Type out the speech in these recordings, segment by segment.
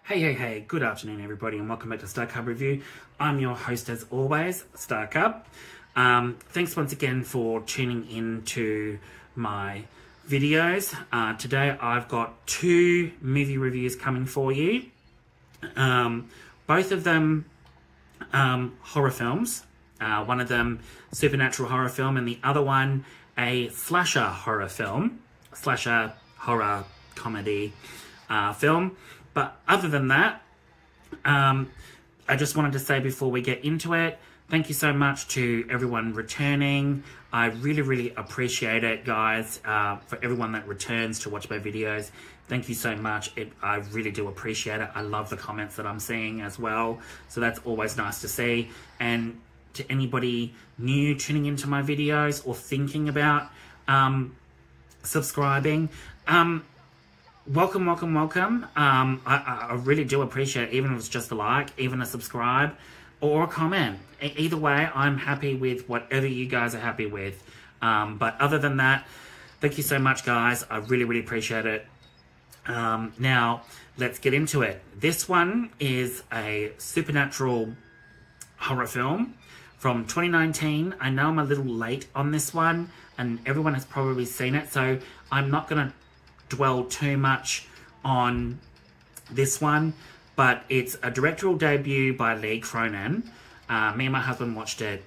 Hey, good afternoon everybody and welcome back to Star Cub Review. I'm your host as always, Star Cub. Thanks once again for tuning in to my videos. Today I've got two movie reviews coming for you. Both of them horror films. One of them supernatural horror film and the other one a slasher horror film. Slasher horror comedy film. But other than that, I just wanted to say before we get into it, thank you so much to everyone returning. I really appreciate it, guys. For everyone that returns to watch my videos, thank you so much. I really do appreciate it. I love the comments that I'm seeing as well. So that's always nice to see. And to anybody new tuning into my videos or thinking about subscribing, welcome. I really do appreciate it, even if it's just a like, even a subscribe, or a comment. Either way, I'm happy with whatever you guys are happy with. But other than that, thank you so much, guys. I really appreciate it. Now, let's get into it. This one is a supernatural horror film from 2019. I know I'm a little late on this one, and everyone has probably seen it, so I'm not going to dwell too much on this one, but it's a directorial debut by Lee Cronin. Me and my husband watched it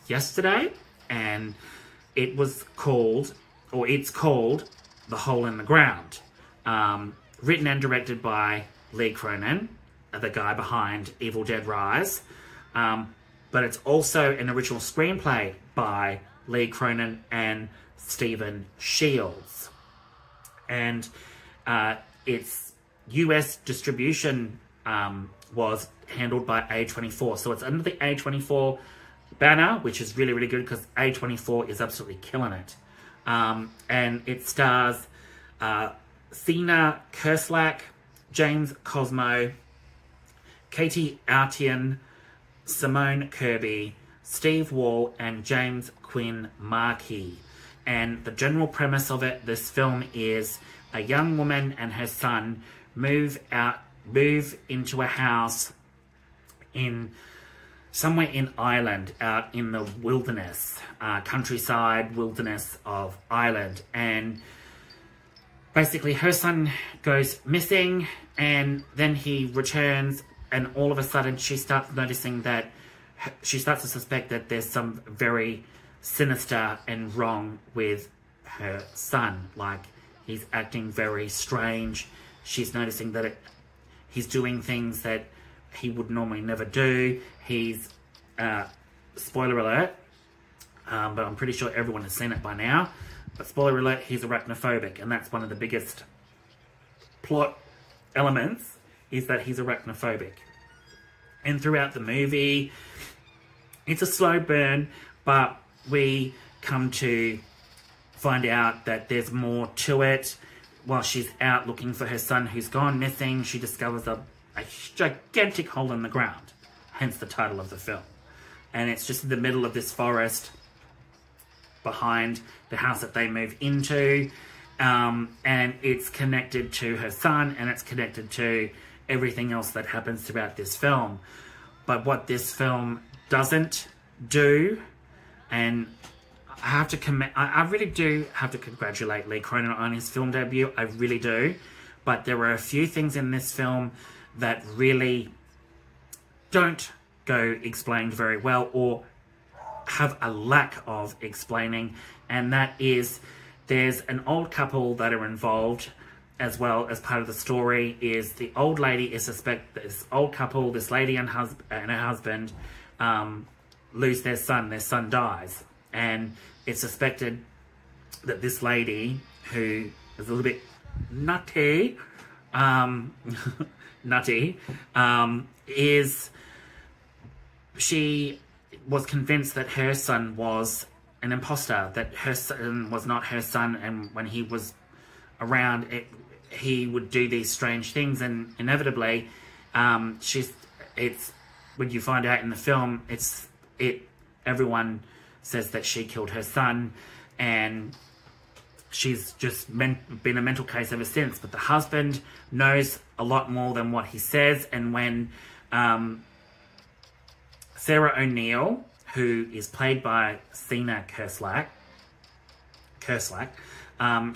yesterday, and it's called The Hole in the Ground. Written and directed by Lee Cronin, the guy behind Evil Dead Rise, but it's also an original screenplay by Lee Cronin and Stephen Shields. And its US distribution was handled by A24. So it's under the A24 banner, which is really good because A24 is absolutely killing it. And it stars Seána, Kerslake, James Cosmo, Katie Outian, Simone Kirby, Steve Wall, and James Quinn Markey. And the general premise of it, this film is a young woman and her son move into a house somewhere in Ireland, out in the wilderness, countryside wilderness of Ireland. And basically her son goes missing, and then he returns, and all of a sudden she starts noticing that she starts to suspect that there's some very sinister and wrong with her son. Like, he's acting very strange. She's noticing that he's doing things that he would normally never do. He's spoiler alert, but I'm pretty sure everyone has seen it by now, but spoiler alert, he's arachnophobic, and that's one of the biggest plot elements, is that he's arachnophobic. And throughout the movie, it's a slow burn, but we come to find out that there's more to it. While she's out looking for her son who's gone missing, she discovers a gigantic hole in the ground, hence the title of the film. And it's just in the middle of this forest behind the house that they move into, and it's connected to her son, and it's connected to everything else that happens throughout this film. But what this film doesn't do, and I really do have to congratulate Lee Cronin on his film debut, I really do. But there are a few things in this film that really don't go explained very well, or have a lack of explaining. And that is, there's an old couple that are involved as well as part of the story. Is the old lady is this old couple, this lady and her husband, lose their son. Their son dies, and it's suspected that this lady, who is a little bit nutty, she was convinced that her son was an imposter, that her son was not her son, and when he was around, he would do these strange things, and inevitably, when you find out in the film, everyone says that she killed her son, and she's just been a mental case ever since. But the husband knows a lot more than what he says. And when Sarah O'Neill, who is played by Seána Kerslake,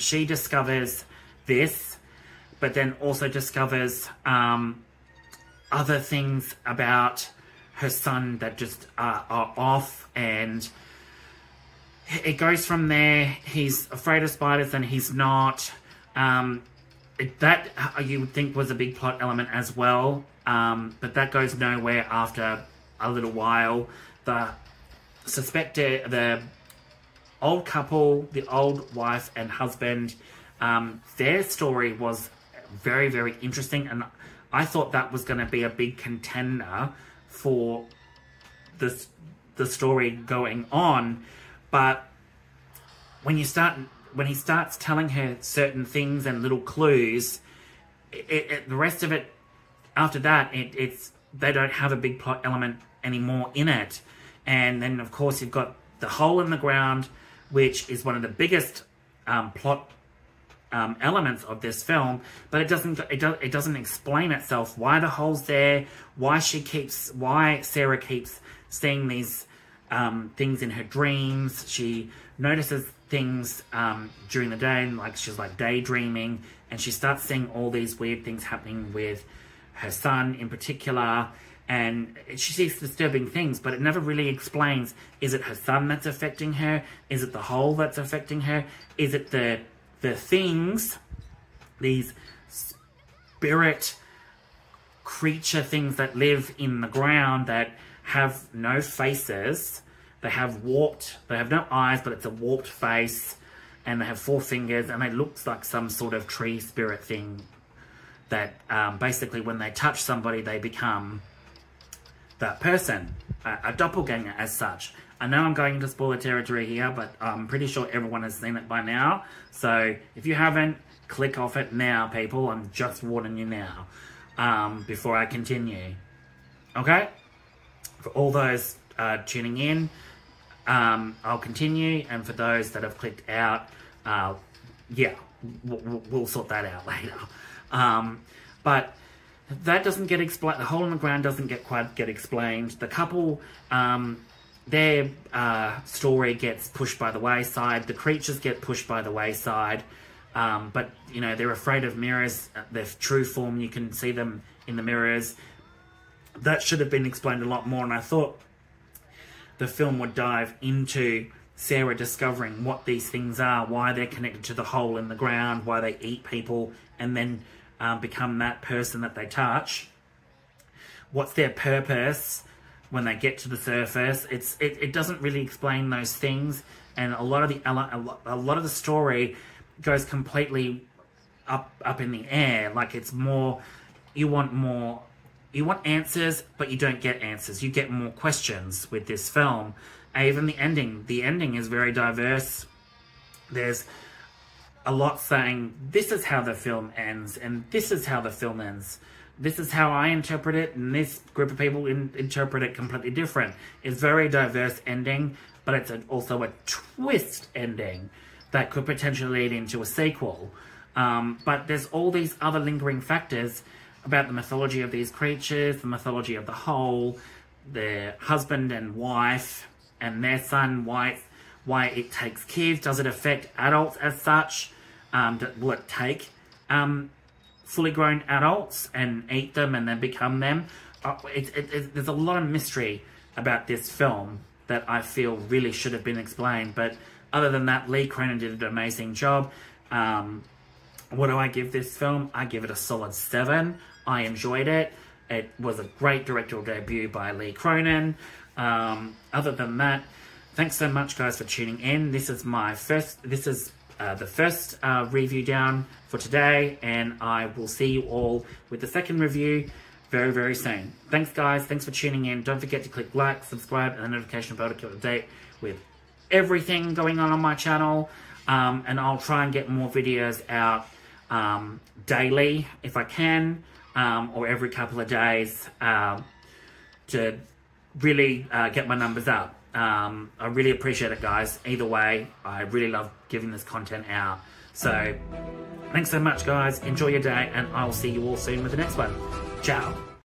she discovers this, but then also discovers other things about her son that just are off, and it goes from there. He's afraid of spiders and he's not. That you would think was a big plot element as well, but that goes nowhere after a little while. The old couple, the old wife and husband, their story was very, very interesting, and I thought that was going to be a big contender for the story going on. But when he starts telling her certain things and little clues, the rest of it after that, they don't have a big plot element anymore in it. And then of course you've got the hole in the ground, which is one of the biggest plot elements of this film, but it doesn't explain itself why the hole's there, why Sarah keeps seeing these things in her dreams. She notices things during the day, like she's like daydreaming, and she starts seeing all these weird things happening with her son in particular, and she sees disturbing things, but it never really explains, is it her son that's affecting her? Is it the hole that's affecting her? Is it the things, these spirit creature things that live in the ground that have no faces? They have no eyes, but it's a warped face, and they have 4 fingers, and it looks like some sort of tree spirit thing that basically when they touch somebody, they become that person, a doppelganger as such. I know I'm going into spoiler territory here, but I'm pretty sure everyone has seen it by now. So if you haven't, click off it now, people. I'm just warning you now before I continue. Okay? For all those tuning in, I'll continue. And for those that have clicked out, yeah, we'll sort that out later. But that doesn't get explained. The hole in the ground doesn't quite get explained. The couple, their story gets pushed by the wayside. The creatures get pushed by the wayside. But, you know, they're afraid of mirrors. Their true form, you can see them in the mirrors. That should have been explained a lot more. And I thought the film would dive into Sarah discovering what these things are, why they're connected to the hole in the ground, why they eat people, and then become that person that they touch. What's their purpose when they get to the surface? It doesn't really explain those things, and a lot of the story goes completely up in the air. Like, it's more, you want answers, but you don't get answers. You get more questions with this film. Even the ending is very diverse. There's a lot saying, this is how the film ends, and this is how the film ends. This is how I interpret it, and this group of people interpret it completely different. It's very diverse ending, but it's also a twist ending that could potentially lead into a sequel. But there's all these other lingering factors about the mythology of these creatures, the mythology of the hole, their husband and wife, and their son, why it takes kids. Does it affect adults as such? Will it take fully grown adults and eat them and then become them? There's a lot of mystery about this film that I feel really should have been explained. But other than that, Lee Cronin did an amazing job. What do I give this film? I give it a solid 7. I enjoyed it. It was a great directorial debut by Lee Cronin. Other than that, thanks so much, guys, for tuning in. This is the first review down for today, and I will see you all with the second review very, very soon. Thanks, guys. Thanks for tuning in. Don't forget to click like, subscribe, and the notification bell to keep up to date with everything going on my channel. And I'll try and get more videos out daily if I can, or every couple of days to really get my numbers up. I really appreciate it, guys. Either way, I really love giving this content out. So thanks so much, guys. Enjoy your day, and I'll see you all soon with the next one. Ciao.